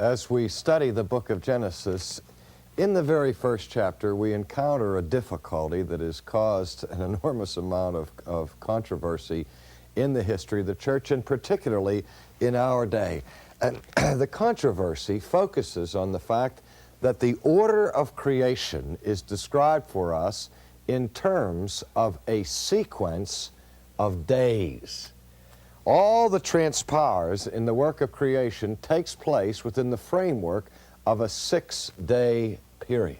As we study the book of Genesis, in the very first chapter, we encounter a difficulty that has caused an enormous amount of controversy in the history of the church, and particularly in our day. And the controversy focuses on the fact that the order of creation is described for us in terms of a sequence of days. All that transpires in the work of creation takes place within the framework of a 6-day period.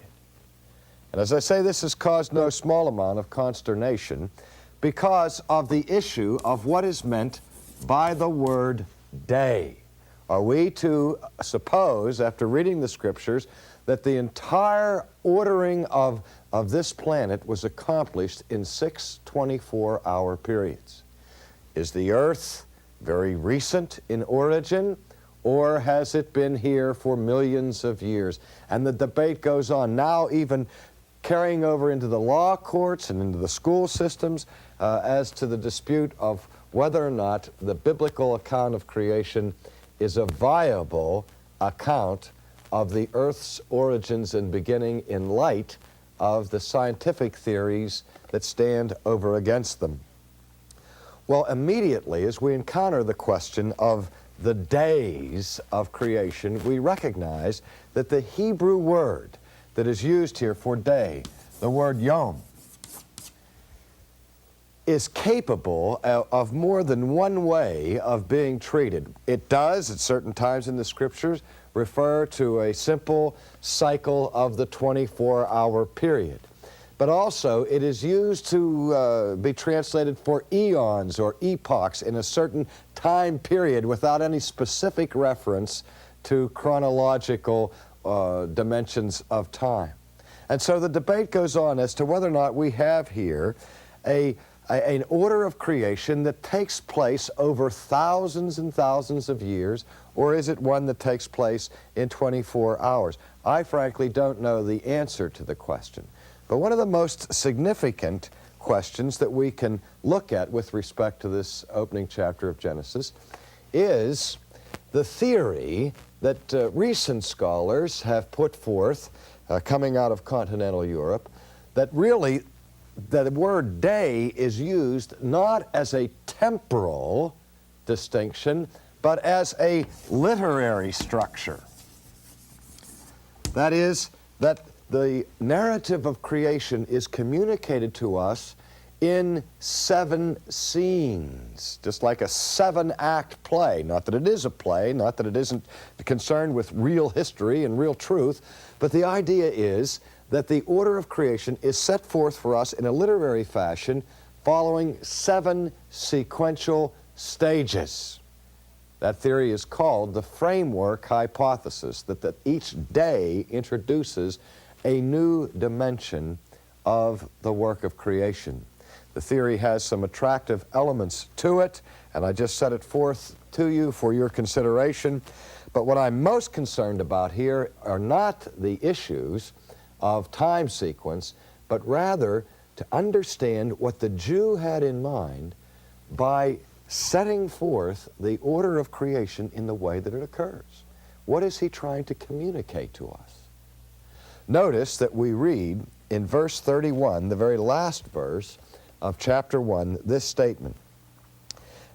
And as I say, this has caused no small amount of consternation because of the issue of what is meant by the word day. Are we to suppose, after reading the scriptures, that the entire ordering of this planet was accomplished in 6 24-hour periods? Is the earth very recent in origin, or has it been here for millions of years? And the debate goes on, now even carrying over into the law courts and into the school systems as to the dispute of whether or not the biblical account of creation is a viable account of the earth's origins and beginning in light of the scientific theories that stand over against them. Well, immediately as we encounter the question of the days of creation, we recognize that the Hebrew word that is used here for day, the word yom, is capable of more than one way of being treated. It does, at certain times in the scriptures, refer to a simple cycle of the 24-hour period. But also, it is used to be translated for eons or epochs in a certain time period without any specific reference to chronological dimensions of time. And so the debate goes on as to whether or not we have here an order of creation that takes place over thousands and thousands of years, or is it one that takes place in 24 hours? I frankly don't know the answer to the question. But one of the most significant questions that we can look at with respect to this opening chapter of Genesis is the theory that recent scholars have put forth, coming out of continental Europe, that really the word day is used not as a temporal distinction, but as a literary structure. That is, that the narrative of creation is communicated to us in 7 scenes, just like a 7-act play. Not that it is a play, not that it isn't concerned with real history and real truth, but the idea is that the order of creation is set forth for us in a literary fashion following 7 sequential stages. That theory is called the framework hypothesis, that each day introduces a new dimension of the work of creation. The theory has some attractive elements to it, and I just set it forth to you for your consideration. But what I'm most concerned about here are not the issues of time sequence, but rather to understand what the Jew had in mind by setting forth the order of creation in the way that it occurs. What is he trying to communicate to us? Notice that we read in verse 31, the very last verse of chapter 1, this statement: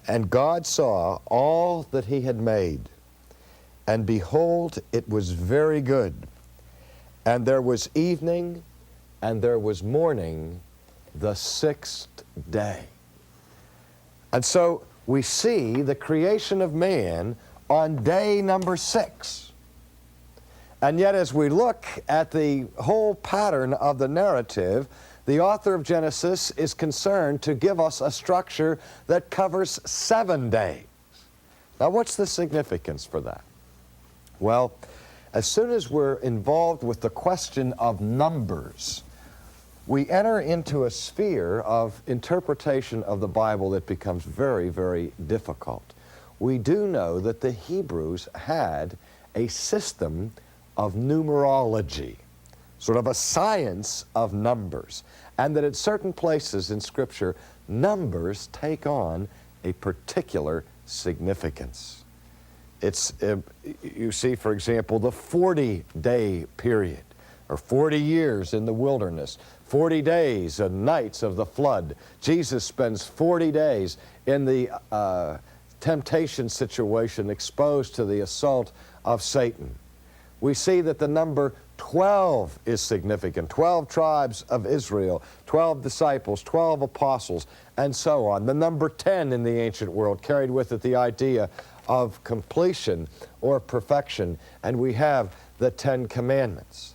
"And God saw all that he had made, and behold, it was very good. And there was evening, and there was morning, the 6th day." And so we see the creation of man on day number 6. And yet as we look at the whole pattern of the narrative, the author of Genesis is concerned to give us a structure that covers 7 days. Now, what's the significance for that? Well, as soon as we're involved with the question of numbers, we enter into a sphere of interpretation of the Bible that becomes very, very difficult. We do know that the Hebrews had a system of numerology, sort of a science of numbers, and that at certain places in Scripture, numbers take on a particular significance. You see, for example, the 40-day period, or 40 years in the wilderness, 40 days and nights of the flood. Jesus spends 40 days in the temptation situation, exposed to the assault of Satan. We see that the number 12 is significant. 12 tribes of Israel, 12 disciples, 12 apostles, and so on. The number 10 in the ancient world carried with it the idea of completion or perfection, and we have the 10 Commandments.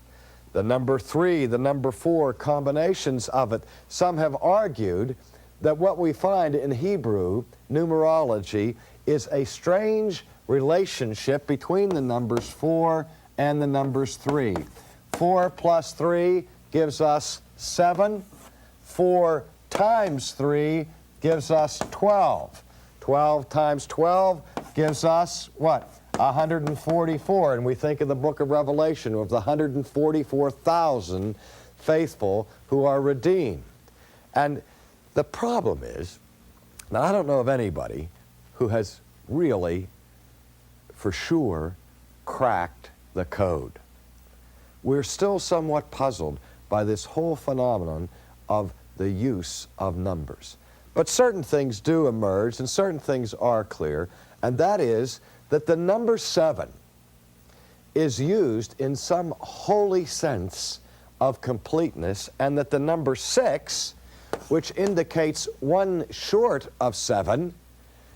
The number 3, the number 4, combinations of it. Some have argued that what we find in Hebrew numerology is a strange relationship between the numbers 4 and the numbers 3. 4 plus 3 gives us 7. 4 times 3 gives us 12. 12 times 12 gives us what? 144. And we think in the book of Revelation of the 144,000 faithful who are redeemed. And the problem is, now I don't know of anybody who has really, for sure, cracked the code. We're still somewhat puzzled by this whole phenomenon of the use of numbers. But certain things do emerge and certain things are clear, and that is that the number 7 is used in some holy sense of completeness, and that the number 6, which indicates 1 short of 7,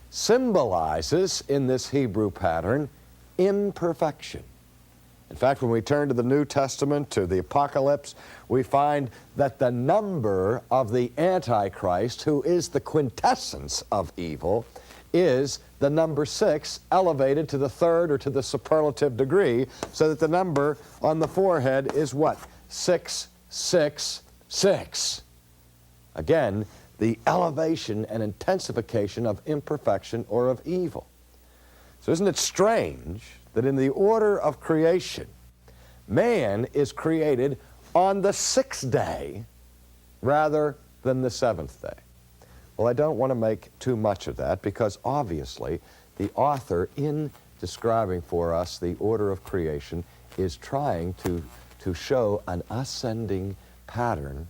symbolizes in this Hebrew pattern imperfection. In fact, when we turn to the New Testament, to the Apocalypse, we find that the number of the Antichrist, who is the quintessence of evil, is the number 6, elevated to the 3rd or to the superlative degree, so that the number on the forehead is what? 666. Again, the elevation and intensification of imperfection or of evil. So isn't it strange that in the order of creation, man is created on the 6th day rather than the 7th day? Well, I don't want to make too much of that, because obviously the author, in describing for us the order of creation, is trying to show an ascending pattern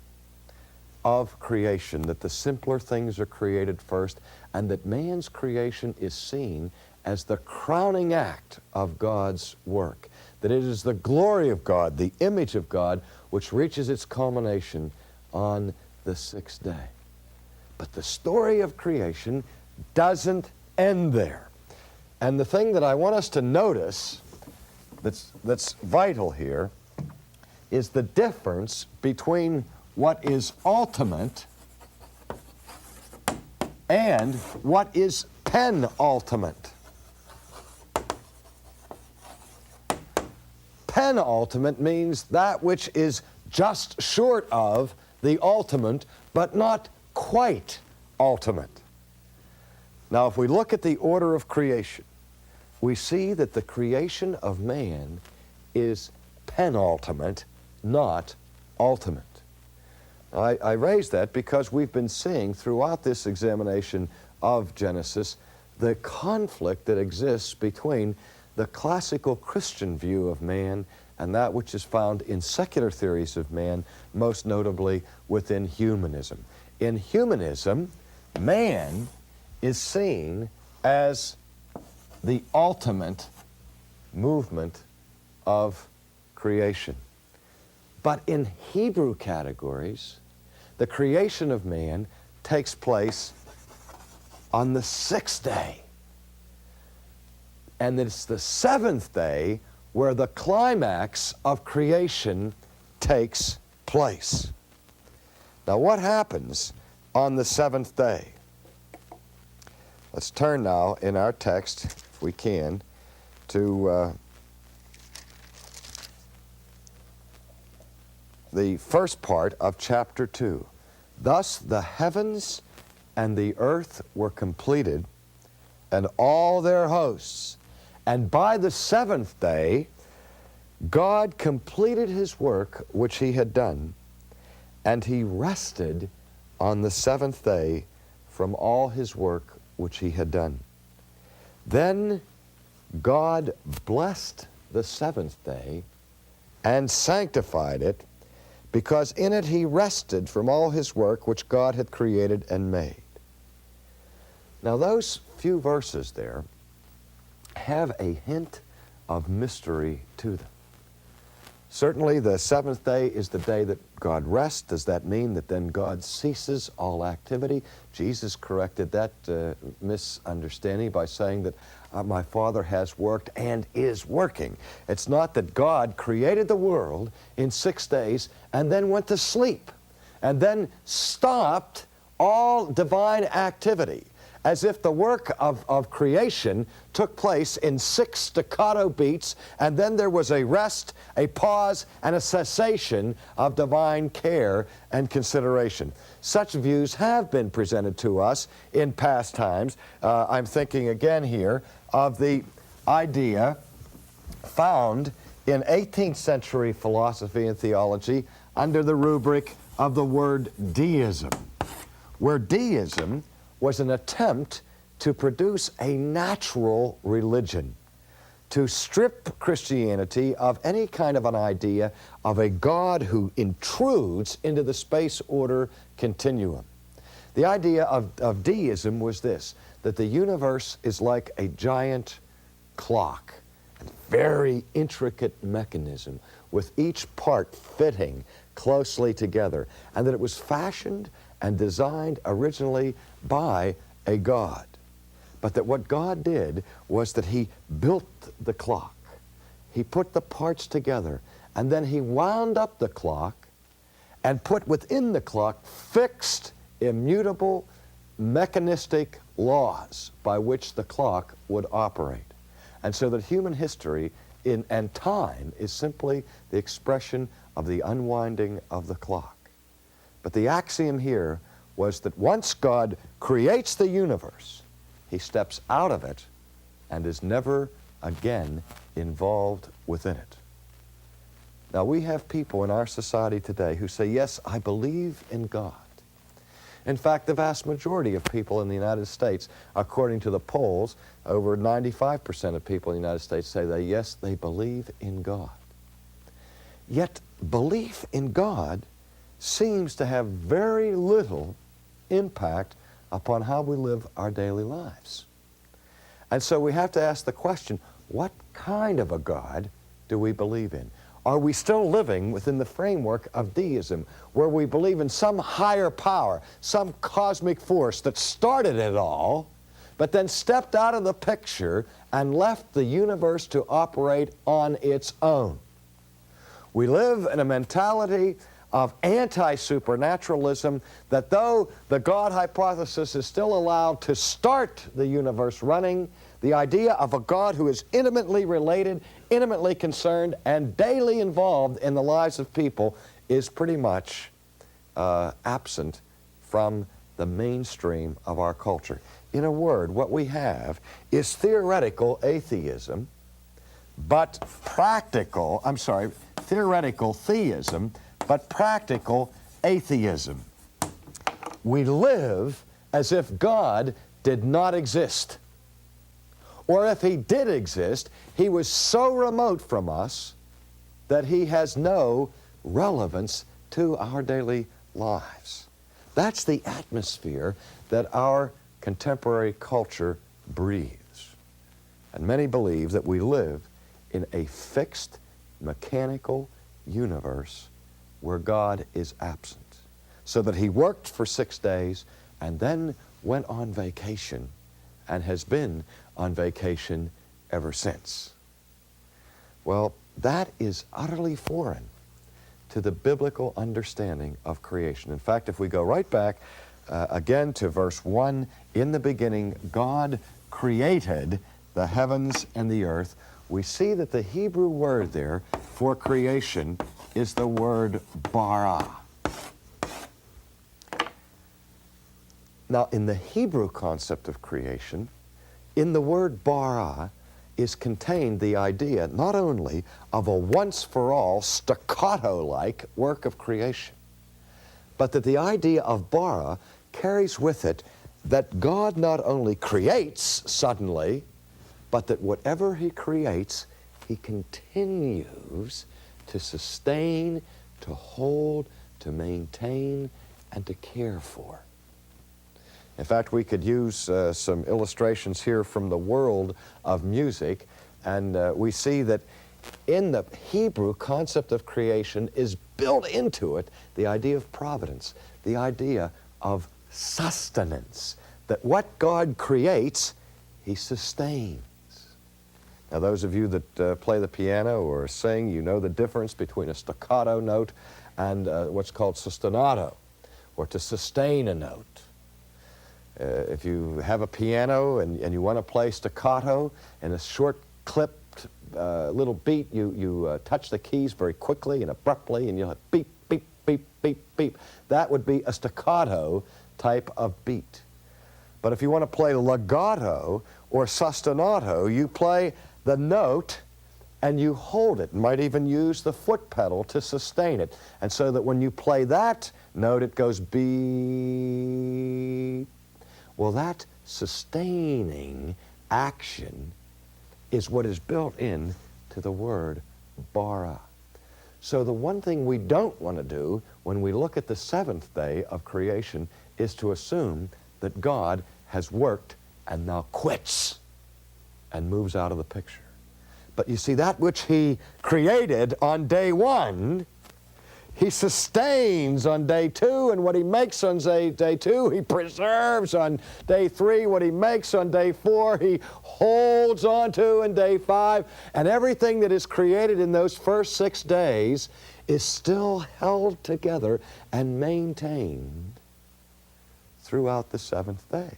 of creation, that the simpler things are created first, and that man's creation is seen as the crowning act of God's work, that it is the glory of God, the image of God, which reaches its culmination on the 6th day. But the story of creation doesn't end there. And the thing that I want us to notice that's vital here is the difference between what is ultimate and what is penultimate. Penultimate means that which is just short of the ultimate, but not quite ultimate. Now, if we look at the order of creation, we see that the creation of man is penultimate, not ultimate. I raise that because we've been seeing throughout this examination of Genesis the conflict that exists between the classical Christian view of man and that which is found in secular theories of man, most notably within humanism. In humanism, man is seen as the ultimate movement of creation. But in Hebrew categories, the creation of man takes place on the 6th day. And it's the 7th day where the climax of creation takes place. Now, what happens on the 7th day? Let's turn now in our text, if we can, to the first part of chapter 2. Thus the heavens and the earth were completed, and all their hosts. And by the 7th day, God completed his work which he had done, and he rested on the 7th day from all his work which he had done. Then God blessed the seventh day and sanctified it, because in it he rested from all his work which God had created and made. Now those few verses there have a hint of mystery to them. Certainly the seventh day is the day that God rests. Does that mean that then God ceases all activity? Jesus corrected that misunderstanding by saying that my Father has worked and is working. It's not that God created the world in 6 days and then went to sleep and then stopped all divine activity, as if the work of creation took place in 6 staccato beats, and then there was a rest, a pause, and a cessation of divine care and consideration. Such views have been presented to us in past times. I'm thinking again here of the idea found in 18th century philosophy and theology under the rubric of the word deism, where deism was an attempt to produce a natural religion, to strip Christianity of any kind of an idea of a God who intrudes into the space-order continuum. The idea of deism was this, that the universe is like a giant clock, a very intricate mechanism with each part fitting closely together, and that it was fashioned and designed originally by a God. But that what God did was that he built the clock. He put the parts together, and then he wound up the clock and put within the clock fixed, immutable, mechanistic laws by which the clock would operate. And so that human history and time is simply the expression of the unwinding of the clock. But the axiom here was that once God creates the universe, he steps out of it and is never again involved within it. Now we have people in our society today who say, yes, I believe in God. In fact, the vast majority of people in the United States, according to the polls, over 95% of people in the United States say that, yes, they believe in God. Yet belief in God seems to have very little impact upon how we live our daily lives. And so we have to ask the question, what kind of a God do we believe in? Are we still living within the framework of deism, where we believe in some higher power, some cosmic force that started it all, but then stepped out of the picture and left the universe to operate on its own? We live in a mentality of anti-supernaturalism, that though the God hypothesis is still allowed to start the universe running, the idea of a God who is intimately related, intimately concerned, and daily involved in the lives of people is pretty much absent from the mainstream of our culture. In a word, what we have is theoretical atheism, but theoretical theism, but practical atheism. We live as if God did not exist. Or if he did exist, he was so remote from us that he has no relevance to our daily lives. That's the atmosphere that our contemporary culture breathes. And many believe that we live in a fixed, mechanical universe where God is absent, so that he worked for 6 days and then went on vacation and has been on vacation ever since. Well, that is utterly foreign to the biblical understanding of creation. In fact, if we go right back again to verse 1, in the beginning God created the heavens and the earth, we see that the Hebrew word there for creation is the word bara. Now, in the Hebrew concept of creation, in the word bara is contained the idea not only of a once-for-all staccato-like work of creation, but that the idea of bara carries with it that God not only creates suddenly, but that whatever he creates, he continues to sustain, to hold, to maintain, and to care for. In fact, we could use some illustrations here from the world of music, and we see that in the Hebrew concept of creation is built into it the idea of providence, the idea of sustenance, that what God creates, he sustains. Now, those of you that play the piano or sing, you know the difference between a staccato note and what's called sostenato, or to sustain a note. If you have a piano and you want to play staccato in a short clipped little beat, you touch the keys very quickly and abruptly, and you'll have beep, beep, beep, beep, beep. That would be a staccato type of beat. But if you want to play legato or sostenato, you play the note and you hold it. You might even use the foot pedal to sustain it. And so that when you play that note, it goes beep. Well, that sustaining action is what is built in to the word bara. So the one thing we don't want to do when we look at the seventh day of creation is to assume that God has worked and now quits and moves out of the picture. But you see, that which he created on day one, he sustains on day two, and what he makes on day two, he preserves on day three. What he makes on day four, he holds on to in day five. And everything that is created in those first 6 days is still held together and maintained throughout the seventh day.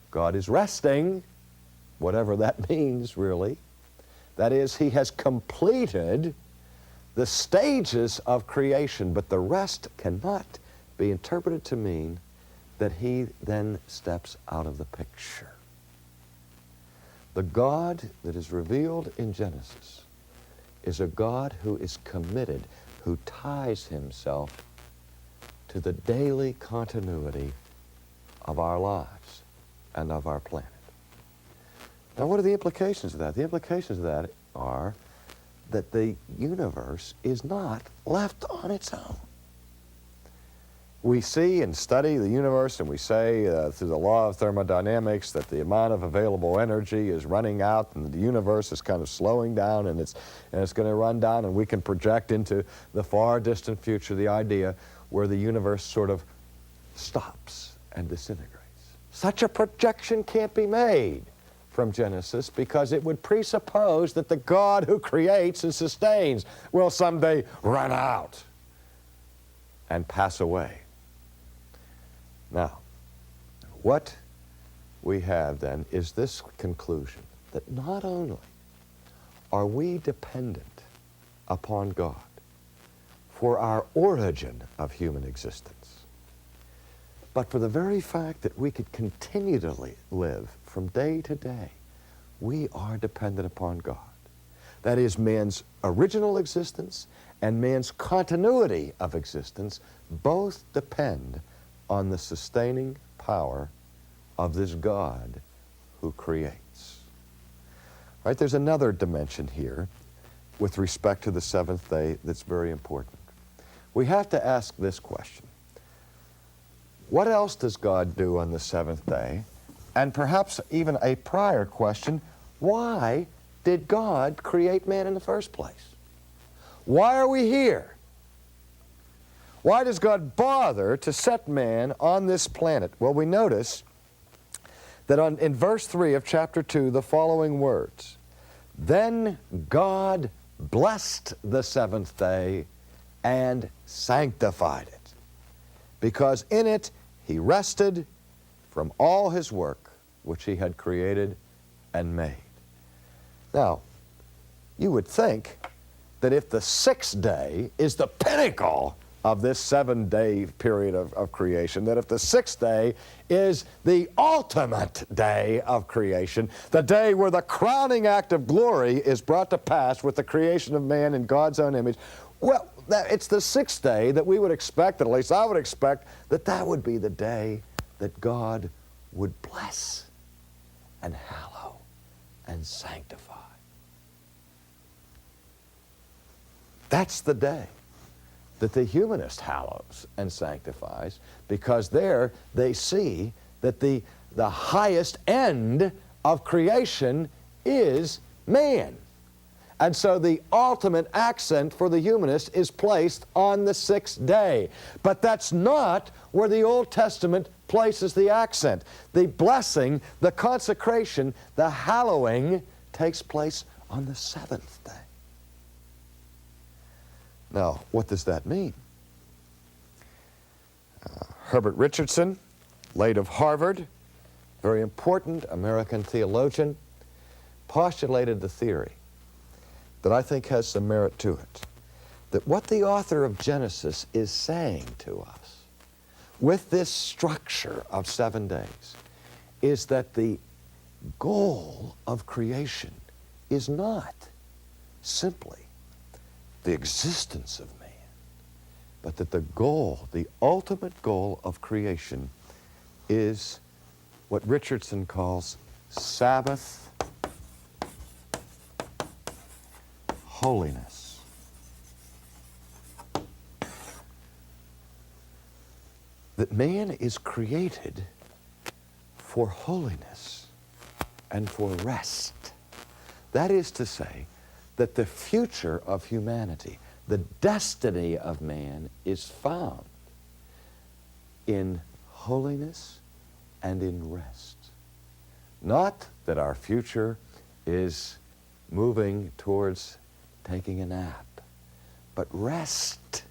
God is resting, whatever that means, really. That is, he has completed the stages of creation, but the rest cannot be interpreted to mean that he then steps out of the picture. The God that is revealed in Genesis is a God who is committed, who ties himself to the daily continuity of our lives and of our planet. Now, what are the implications of that? The implications of that are that the universe is not left on its own. We see and study the universe, and we say through the law of thermodynamics that the amount of available energy is running out, and the universe is kind of slowing down, and it's going to run down, and we can project into the far distant future the idea where the universe sort of stops and disintegrates. Such a projection can't be made from Genesis, because it would presuppose that the God who creates and sustains will someday run out and pass away. Now, what we have then is this conclusion, that not only are we dependent upon God for our origin of human existence, but for the very fact that we could continue to live from day to day, we are dependent upon God. That is, man's original existence and man's continuity of existence both depend on the sustaining power of this God who creates. All right, there's another dimension here with respect to the seventh day that's very important. We have to ask this question: what else does God do on the seventh day? And perhaps even a prior question, why did God create man in the first place? Why are we here? Why does God bother to set man on this planet? Well, we notice that in verse 3 of chapter 2, the following words: "Then God blessed the seventh day and sanctified it, because in it he rested from all his work which he had created and made." Now, you would think that if the sixth day is the pinnacle of this 7-day period of creation, that if the sixth day is the ultimate day of creation, the day where the crowning act of glory is brought to pass with the creation of man in God's own image, well, it's the sixth day that we would expect, at least I would expect, that would be the day that God would bless and hallow and sanctify. That's the day that the humanist hallows and sanctifies, because there they see that the highest end of creation is man. And so the ultimate accent for the humanist is placed on the sixth day. But that's not where the Old Testament places the accent. The blessing, the consecration, the hallowing takes place on the seventh day. Now, what does that mean? Herbert Richardson, late of Harvard, very important American theologian, postulated the theory that I think has some merit to it, that what the author of Genesis is saying to us with this structure of 7 days is that the goal of creation is not simply the existence of man, but that the goal, the ultimate goal of creation is what Richardson calls Sabbath holiness. That man is created for holiness and for rest. That is to say, that the future of humanity, the destiny of man, is found in holiness and in rest. Not that our future is moving towards taking a nap, but rest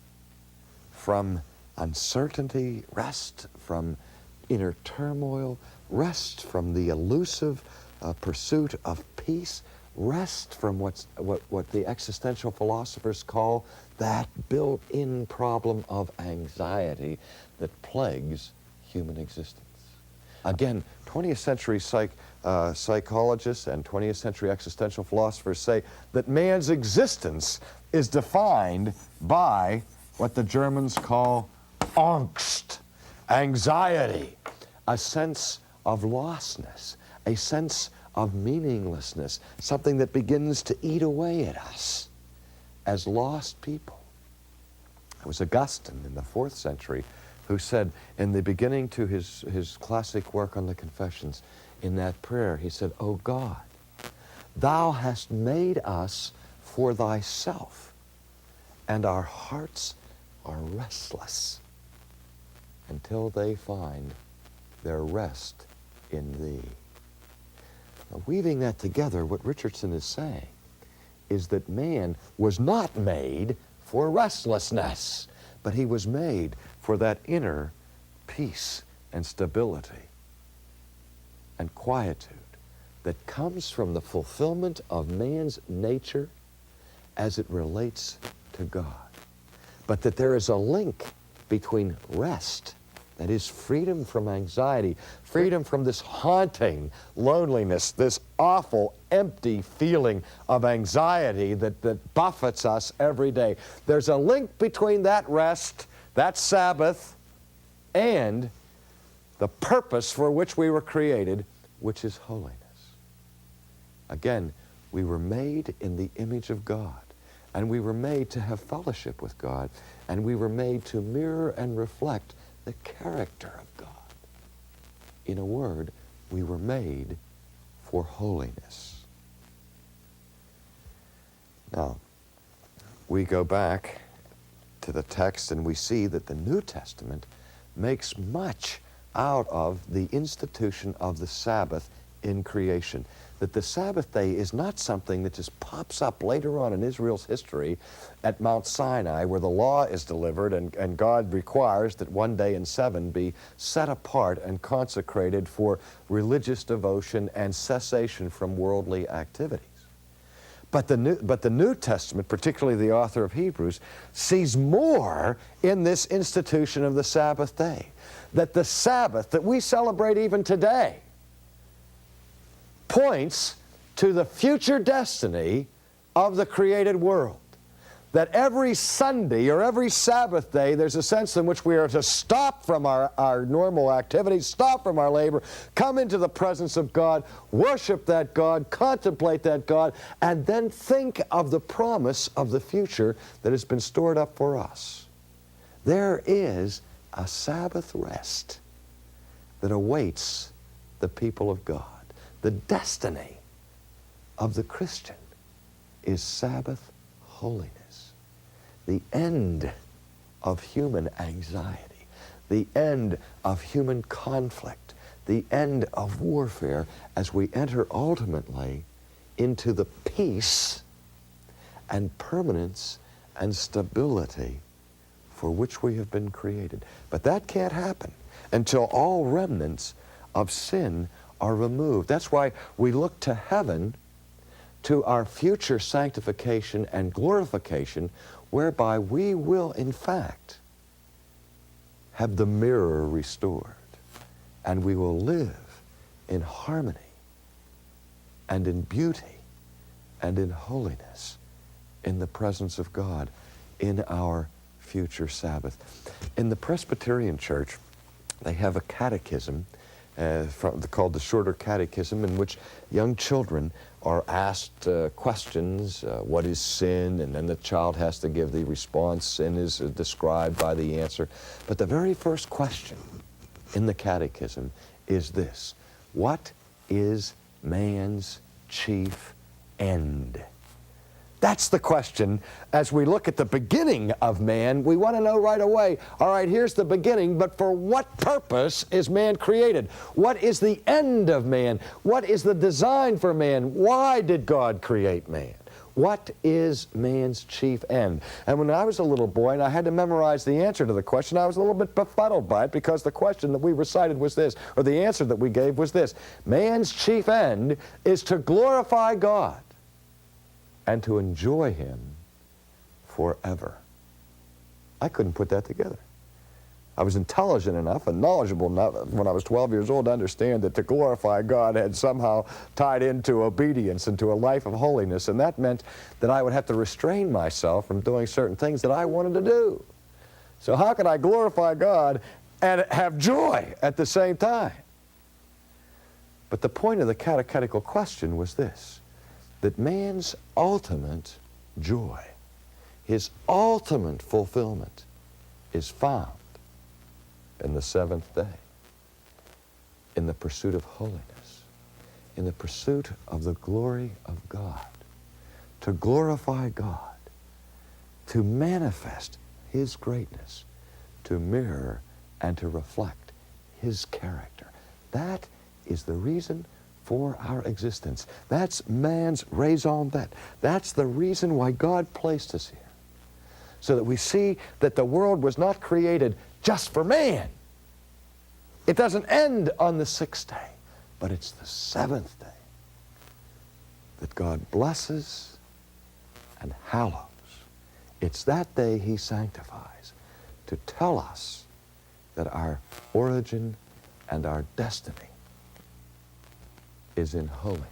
from uncertainty, rest from inner turmoil, rest from the elusive pursuit of peace, rest from what the existential philosophers call that built-in problem of anxiety that plagues human existence. Again, 20th century psychologists and 20th century existential philosophers say that man's existence is defined by what the Germans call Angst, anxiety, a sense of lostness, a sense of meaninglessness, something that begins to eat away at us as lost people. It was Augustine in the 4th century who said in the beginning to his classic work on the Confessions, in that prayer, he said, "O God, thou hast made us for thyself, and our hearts are restless until they find their rest in thee." Now, weaving that together, what Richardson is saying is that man was not made for restlessness, but he was made for that inner peace and stability and quietude that comes from the fulfillment of man's nature as it relates to God. But that there is a link between rest, that is freedom from anxiety, freedom from this haunting loneliness, this awful, empty feeling of anxiety that buffets us every day. There's a link between that rest, that Sabbath, and the purpose for which we were created, which is holiness. Again, we were made in the image of God, and we were made to have fellowship with God, and we were made to mirror and reflect the character of God. In a word, we were made for holiness. Now, we go back to the text and we see that the New Testament makes much out of the institution of the Sabbath in creation. That the Sabbath day is not something that just pops up later on in Israel's history at Mount Sinai, where the law is delivered and God requires that one day in 7 be set apart and consecrated for religious devotion and cessation from worldly activities. But the New Testament, particularly the author of Hebrews, sees more in this institution of the Sabbath day. That the Sabbath that we celebrate even today points to the future destiny of the created world. that every Sunday or every Sabbath day there's a sense in which we are to stop from our normal activities, stop from our labor, come into the presence of God, worship that God, contemplate that God, and then think of the promise of the future that has been stored up for us. There is a Sabbath rest that awaits the people of God. The destiny of the Christian is Sabbath holiness. The end of human anxiety, the end of human conflict, the end of warfare as we enter ultimately into the peace and permanence and stability for which we have been created. But that can't happen until all remnants of sin are removed. That's why we look to heaven, to our future sanctification and glorification, whereby we will in fact have the mirror restored, and we will live in harmony and in beauty and in holiness in the presence of God in our future Sabbath. In the Presbyterian Church, they have a catechism called the Shorter Catechism, in which young children are asked questions, what is sin, and then the child has to give the response. Sin is described by the answer. But the very first question in the catechism is this: what is man's chief end? That's the question. As we look at the beginning of man, we want to know right away, all right, here's the beginning, but for what purpose is man created? What is the end of man? What is the design for man? Why did God create man? What is man's chief end? And when I was a little boy and I had to memorize the answer to the question, I was a little bit befuddled by it, because the question that we recited was this, or the answer that we gave was this: man's chief end is to glorify God and to enjoy Him forever. I couldn't put that together. I was intelligent enough and knowledgeable enough when I was 12 years old to understand that to glorify God had somehow tied into obedience and to a life of holiness, and that meant that I would have to restrain myself from doing certain things that I wanted to do. So how could I glorify God and have joy at the same time? But the point of the catechetical question was this: that man's ultimate joy, his ultimate fulfillment, is found in the seventh day, in the pursuit of holiness, in the pursuit of the glory of God, to glorify God, to manifest His greatness, to mirror and to reflect His character. That is the reason for our existence. That's man's raison d'etre. That's the reason why God placed us here, so that we see that the world was not created just for man. It doesn't end on the sixth day, but it's the seventh day that God blesses and hallows. It's that day He sanctifies to tell us that our origin and our destiny is in holiness.